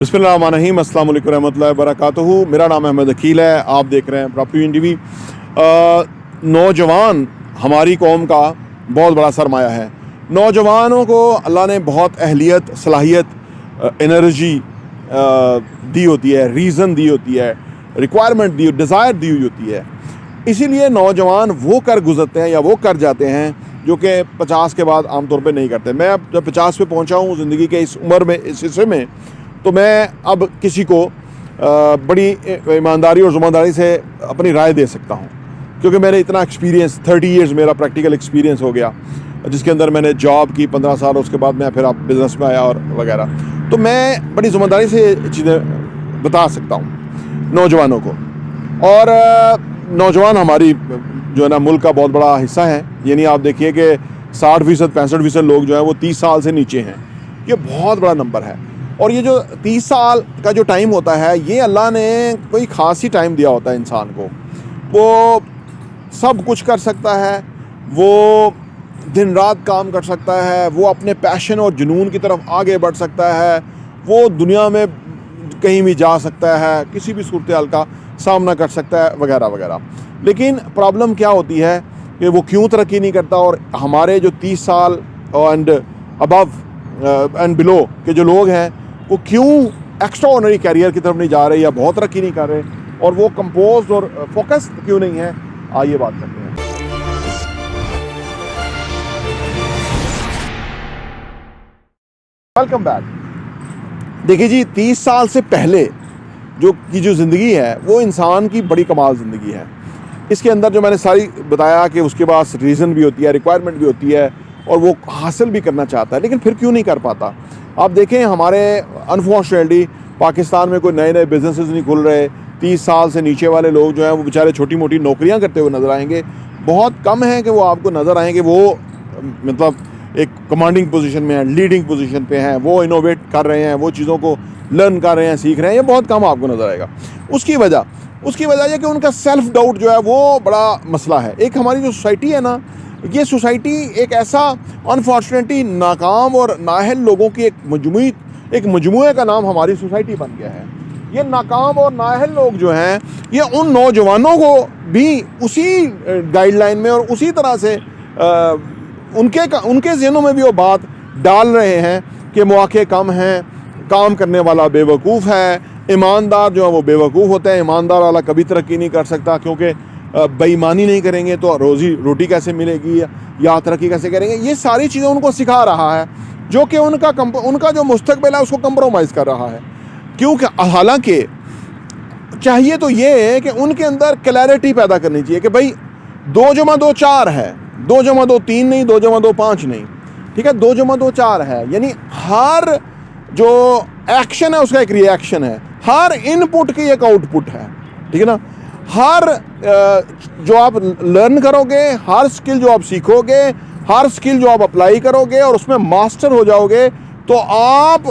बिस्मिल्लाहिर्रहमानिर्रहीम, अस्सलाम वालेकुम रहमतुल्लाहि वबरकातुहू। मेरा नाम अहमद अकील है। आप देख रहे हैं प्रॉपर्टी टीवी। नौजवान हमारी कौम का बहुत बड़ा सरमाया है। नौजवानों को अल्लाह ने बहुत अहलियत, सलाहियत, एनर्जी दी होती है, रीज़न दी होती है, रिक्वायरमेंट दी, डिज़ायर दी हुई होती है। इसीलिए नौजवान वो कर गुजरते हैं या वो कर जाते हैं जो कि 50 के बाद आमतौर पे नहीं करते। मैं अब जब 50 पे पहुंचा हूँ ज़िंदगी के इस उम्र में, इस हिस्से में, तो मैं अब किसी को बड़ी ईमानदारी और ज़िम्मेदारी से अपनी राय दे सकता हूँ, क्योंकि मैंने इतना एक्सपीरियंस, 30 इयर्स मेरा प्रैक्टिकल एक्सपीरियंस हो गया, जिसके अंदर मैंने जॉब की 15 साल, उसके बाद मैं फिर बिज़नेस में आया और वगैरह। तो मैं बड़ी ज़िम्मेदारी से चीज़ें बता सकता हूँ नौजवानों को। और नौजवान हमारी जो है ना मुल्क का बहुत बड़ा हिस्सा है। यानी आप देखिए कि 60%, 65% लोग जो हैं वो 30 साल से नीचे हैं। ये बहुत बड़ा नंबर है। और ये जो 30 साल का जो टाइम होता है, ये अल्लाह ने कोई ख़ास ही टाइम दिया होता है इंसान को। वो सब कुछ कर सकता है, वो दिन रात काम कर सकता है, वो अपने पैशन और जुनून की तरफ आगे बढ़ सकता है, वो दुनिया में कहीं भी जा सकता है, किसी भी सूरत हाल का सामना कर सकता है, वगैरह वगैरह। लेकिन प्रॉब्लम क्या होती है कि वो क्यों तरक्की नहीं करता, और हमारे जो 30 साल एंड अबव एंड बिलो के जो लोग हैं वो क्यों एक्स्ट्रा ऑर्डिनरी कैरियर की तरफ नहीं जा रहे या बहुत तरक्की नहीं कर रहे, और वो कंपोज और फोकस क्यों नहीं है। आइए बात करते हैं। Welcome back. देखिए जी, 30 साल से पहले जो ज़िंदगी है वो इंसान की बड़ी कमाल ज़िंदगी है। इसके अंदर जो मैंने सारी बताया कि उसके पास रीज़न भी होती है, रिक्वायरमेंट भी होती है, और वो हासिल भी करना चाहता है, लेकिन फिर क्यों नहीं कर पाता। आप देखें, हमारे अनफॉर्चुनेटली पाकिस्तान में कोई नए नए बिजनेसेस नहीं खुल रहे। 30 साल से नीचे वाले लोग जो हैं वो बेचारे छोटी मोटी नौकरियां करते हुए नज़र आएंगे। बहुत कम है कि वो आपको नज़र आएंगे वो मतलब एक कमांडिंग पोजीशन में है, लीडिंग पोजीशन पे हैं, वो इनोवेट कर रहे हैं, वो चीज़ों को लर्न कर रहे हैं, सीख रहे हैं। ये बहुत कम आपको नज़र आएगा। उसकी वजह यह कि उनका सेल्फ डाउट जो है वो बड़ा मसला है। एक हमारी जो सोसाइटी है ना, ये सोसाइटी एक ऐसा अनफॉर्चुनेटली नाकाम और नाअहल लोगों की एक मजमूए का नाम हमारी सोसाइटी बन गया है। ये नाकाम और नाअहल लोग जो हैं, ये उन नौजवानों को भी उसी गाइडलाइन में और उसी तरह से उनके ज़हनों में भी वो बात डाल रहे हैं कि मौके कम हैं, काम करने वाला बेवकूफ़ है, ईमानदार जो है वो बेवकूफ़ होता है, ईमानदार वाला कभी तरक्की नहीं कर सकता, क्योंकि बेईमानी नहीं करेंगे तो रोज़ी रोटी कैसे मिलेगी या तरक्की कैसे करेंगे। ये सारी चीज़ें उनको सिखा रहा है, जो कि उनका जो मुस्तकबिल है उसको कंप्रोमाइज़ कर रहा है। क्योंकि हालांकि चाहिए तो ये है कि उनके अंदर क्लैरिटी पैदा करनी चाहिए कि भाई 2 + 2 4 है, 2 + 2 3 नहीं, 2 + 2 5 नहीं, ठीक है, 2 + 2 4 है। यानी हर जो एक्शन है उसका एक रिएक्शन है, हर इनपुट की एक आउटपुट है, ठीक है ना। हर जो आप लर्न करोगे, हर स्किल जो आप सीखोगे, हर स्किल जो आप अप्लाई करोगे और उसमें मास्टर हो जाओगे, तो आप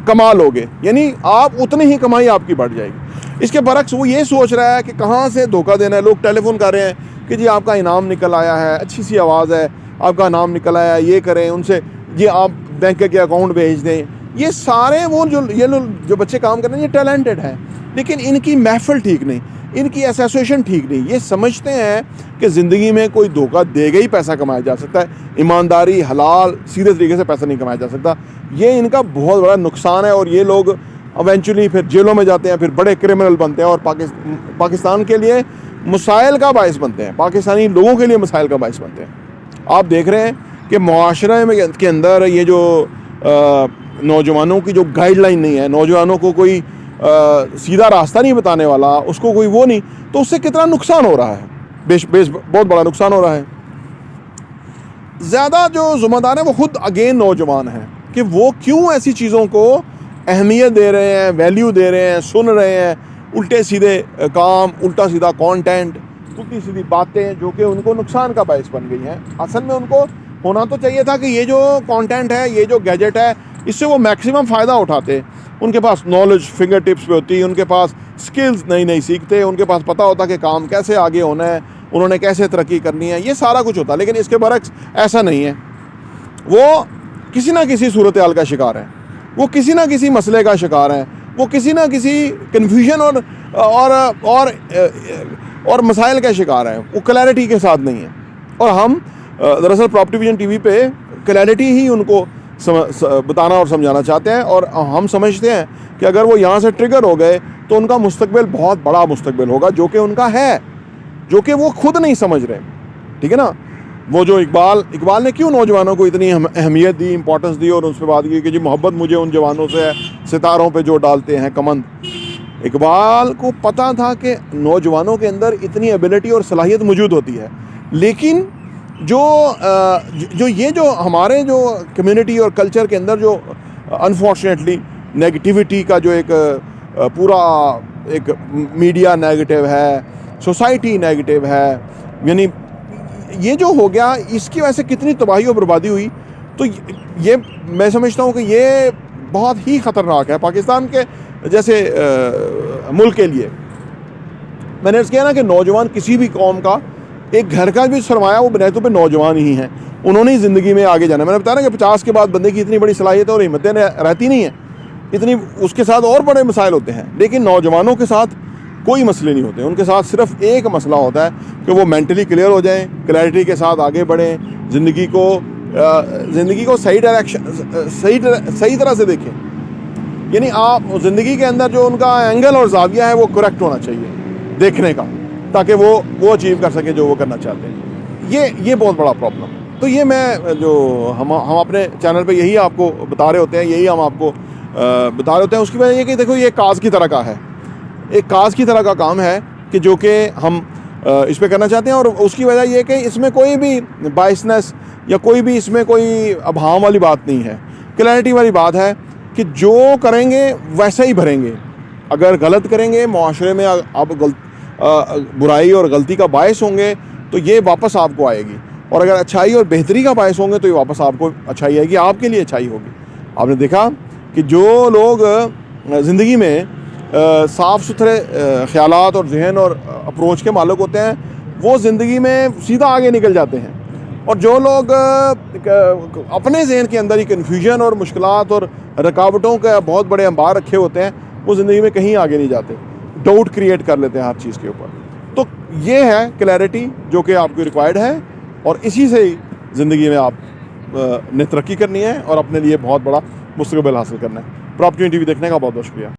कमा लोगे, यानी आप उतनी ही कमाई आपकी बढ़ जाएगी। इसके बरक्स वो ये सोच रहा है कि कहाँ से धोखा देना है। लोग टेलीफोन कर रहे हैं कि जी आपका इनाम निकल आया है, अच्छी सी आवाज़ है, आपका इनाम निकल आया है, ये करें, उनसे ये आप बैंक के अकाउंट भेज दें। ये सारे वो जो बच्चे काम कर रहे हैं, ये टैलेंटेड हैं, लेकिन इनकी महफिल ठीक नहीं, इनकी एसोसिएशन ठीक नहीं। ये समझते हैं कि ज़िंदगी में कोई धोखा देगा ही पैसा कमाया जा सकता है, ईमानदारी, हलाल, सीधे तरीके से पैसा नहीं कमाया जा सकता। ये इनका बहुत बड़ा नुकसान है, और ये लोग इवेंचुअली फिर जेलों में जाते हैं, फिर बड़े क्रिमिनल बनते हैं, और पाकिस्तान के लिए मसाइल का बायस बनते हैं, पाकिस्तानी लोगों के लिए मसाइल का बायस बनते हैं। आप देख रहे हैं कि मुआशरे में के अंदर ये जो नौजवानों की जो गाइडलाइन नहीं है, नौजवानों को कोई सीधा रास्ता नहीं बताने वाला, उसको कोई वो नहीं, तो उससे कितना नुकसान हो रहा है, बहुत बड़ा नुकसान हो रहा है। ज़्यादा जो ज़िम्मेदार है वो खुद अगेन नौजवान हैं कि वो क्यों ऐसी चीज़ों को अहमियत दे रहे हैं, वैल्यू दे रहे हैं, सुन रहे हैं, उल्टे सीधे काम, उल्टा सीधा कंटेंट, उल्टी सीधी बातें जो कि उनको नुकसान का बायस बन गई हैं। असल में उनको होना तो चाहिए था कि ये जो कंटेंट है, ये जो गैजेट है, इससे वो मैक्सिमम फ़ायदा उठाते। उनके पास नॉलेज फिंगर टिप्स पे होती, उनके पास स्किल्स नई नई सीखते, उनके पास पता होता कि काम कैसे आगे होना है, उन्होंने कैसे तरक्की करनी है, ये सारा कुछ होता। लेकिन इसके बरक्स ऐसा नहीं है, वो किसी ना किसी सूरत हाल का शिकार है। वो किसी ना किसी मसले का शिकार हैं, वो किसी ना किसी कन्फ्यूजन और मसाइल का शिकार हैं, वो क्लैरिटी के साथ नहीं है। और हम दरअसल प्रॉपर्टी विजन टीवी पे क्लैरिटी ही उनको बताना और समझाना चाहते हैं। और हम समझते हैं कि अगर वो यहाँ से ट्रिगर हो गए तो उनका मुस्तकबिल बहुत बड़ा मुस्तकबिल होगा, जो कि उनका है, जो कि वो खुद नहीं समझ रहे। ठीक है ना। वो जो इकबाल ने क्यों नौजवानों को इतनी अहमियत दी, इंपॉर्टेंस दी और उस पर बात की कि जी मोहब्बत मुझे उन जवानों से है सितारों पे जो डालते हैं कमंद। इकबाल को पता था कि नौजवानों के अंदर इतनी एबिलिटी और सलाहियत मौजूद होती है, लेकिन जो हमारे जो कम्युनिटी और कल्चर के अंदर जो अनफॉर्चुनेटली नेगेटिविटी का जो एक पूरा एक मीडिया नेगेटिव है, सोसाइटी नेगेटिव है, यानी ये जो हो गया, इसकी वजह से कितनी तबाही और बर्बादी हुई। तो ये मैं समझता हूँ कि ये बहुत ही ख़तरनाक है पाकिस्तान के जैसे मुल्क के लिए। मैंने अर्ज़ किया ना कि नौजवान किसी भी कौम का, एक घर का भी सरमाया वो बुनियादों पे नौजवान ही हैं। उन्होंने ही ज़िंदगी में आगे जाना। मैंने बताया ना कि 50 के बाद बंदे की इतनी बड़ी सलाहियत और हिम्मतें रहती नहीं है, इतनी उसके साथ और बड़े मसाइल होते हैं, लेकिन नौजवानों के साथ कोई मसले नहीं होते। उनके साथ सिर्फ एक मसला होता है कि वो मेंटली क्लियर हो जाएं, क्लैरिटी के साथ आगे बढ़ें, ज़िंदगी को सही डायरेक्शन सही तरह से देखें। यानी आप ज़िंदगी के अंदर जो उनका एंगल और जाविया है वो करेक्ट होना चाहिए देखने का, ताकि वो अचीव कर सकें जो वो करना चाहते हैं। ये बहुत बड़ा प्रॉब्लम है। तो ये मैं जो हम अपने चैनल पे यही आपको बता रहे होते हैं, यही हम आपको बता रहे होते हैं। उसकी वजह ये कि देखो ये काज की तरह का है, एक काज की तरह का काम है कि जो कि हम इस पे करना चाहते हैं। और उसकी वजह ये कि इसमें कोई भी बायसनेस या कोई भी इसमें कोई अभाव वाली बात नहीं है, क्लैरिटी वाली बात है कि जो करेंगे वैसे ही भरेंगे। अगर गलत करेंगे, माशरे में आप बुराई और गलती का बायस होंगे तो ये वापस आपको आएगी, और अगर अच्छाई और बेहतरी का बायस होंगे तो ये वापस आपको अच्छाई आएगी, आपके लिए अच्छाई होगी। आपने देखा कि जो लोग ज़िंदगी में साफ़ सुथरे ख्यालात और जहन और अप्रोच के मालिक होते हैं, वो ज़िंदगी में सीधा आगे निकल जाते हैं। और जो लोग अपने जहन के अंदर ही कन्फ्यूजन और मुश्किलात और रुकावटों के बहुत बड़े अंबार रखे होते हैं, वो ज़िंदगी में कहीं आगे नहीं जाते, डाउट क्रिएट कर लेते हैं हर चीज़ के ऊपर। तो ये है क्लैरिटी जो कि आपको रिक्वायर्ड है, और इसी से ही ज़िंदगी में आप ने तरक्की करनी है और अपने लिए बहुत बड़ा मुस्तकबिल हासिल करना है। प्रॉपर्टी टीवी देखने का बहुत बहुत शुक्रिया।